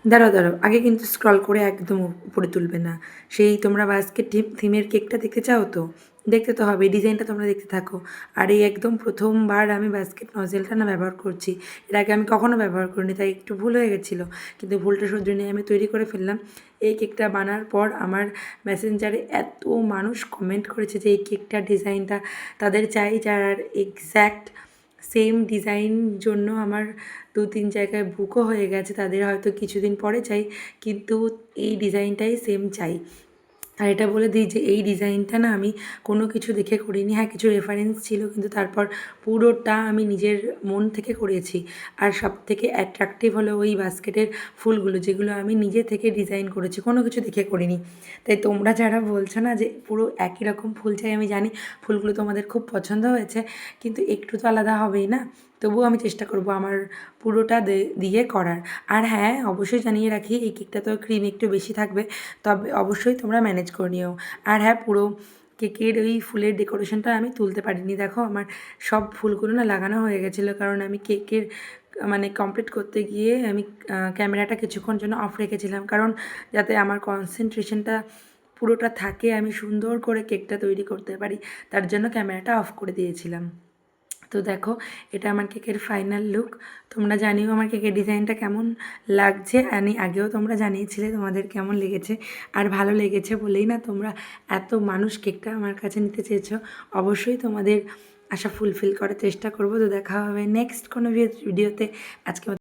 দাঁড়াও দাঁড়াও, আগে কিন্তু স্ক্রল করে একদম উপরে তুলবে না। সেই তোমরা বাস্কেট থিমের কেকটা দেখতে চাও তো? দেখতে তো হবে, ডিজাইনটা তোমরা দেখতে থাকো। আর এই একদম প্রথমবার আমি বাস্কেট নজেলটা না ব্যবহার করছি। এর আগে আমি কখনো ব্যবহার করিনি, তাই একটু ভুল হয়ে গেছিলো, কিন্তু ভুলটা শুধরে নিয়ে আমি তৈরি করে ফেললাম। এই কেকটা বানার পর আমার মেসেঞ্জারে এত মানুষ কমেন্ট করেছে যে এই কেকটার ডিজাইনটা তাদের চাই, যার এক্স্যাক্ট সেম ডিজাইন জন্য আমার 2-3 জায়গায় বুকও হয়ে গেছে। তাদের হয়তো কিছুদিন পরে চাই, কিন্তু এই ডিজাইনটাই সেম চাই। আর এটা বলে দিই যে এই ডিজাইনটা না আমি কোনো কিছু দেখে করিনি। হ্যাঁ, কিছু রেফারেন্স ছিল, কিন্তু তারপর পুরোটা আমি নিজের মন থেকে করেছি। আর সবথেকে অ্যাট্রাকটিভ হলো ওই বাস্কেটের ফুলগুলো, যেগুলো আমি নিজে থেকে ডিজাইন করেছি, কোনো কিছু দেখে করিনি। তাই তোমরা যারা বলছো না যে পুরো একই রকম ফুল চাই, আমি জানি ফুলগুলো তোমাদের খুব পছন্দ হয়েছে, কিন্তু একটু তো আলাদা হবেই না। তবুও আমি চেষ্টা করব আমার পুরোটা দিয়ে করার। আর হ্যাঁ, অবশ্যই জানিয়ে রাখি এই কেকটা তো ক্রিম একটু বেশি থাকবে, তবে অবশ্যই তোমরা ম্যানেজ করে নিও। আর হ্যাঁ, পুরো কেকের ওই ফুলের ডেকোরেশনটা আমি তুলতে পারিনি। দেখো আমার সব ফুলগুলো না লাগানো হয়ে গেছিলো, কারণ আমি কেকের মানে কমপ্লিট করতে গিয়ে আমি ক্যামেরাটা কিছুক্ষণ জন্য অফ রেখেছিলাম, কারণ যাতে আমার কনসেন্ট্রেশনটা পুরোটা থাকে, আমি সুন্দর করে কেকটা তৈরি করতে পারি, তার জন্য ক্যামেরাটা অফ করে দিয়েছিলাম। তো দেখো, এটা আমার কেকের ফাইনাল লুক। তোমরা জানিও আমার কেকের ডিজাইনটা কেমন লাগছে। আমি আগেও তোমরা জানিয়েছিলে তোমাদের কেমন লেগেছে, আর ভালো লেগেছে বলেই না তোমরা এত মানুষ কেকটা আমার কাছে নিতে চেয়েছো। অবশ্যই তোমাদের আশা ফুলফিল করার চেষ্টা করব। তো দেখা হবে নেক্সট কোনো ভিডিওতে। আজকে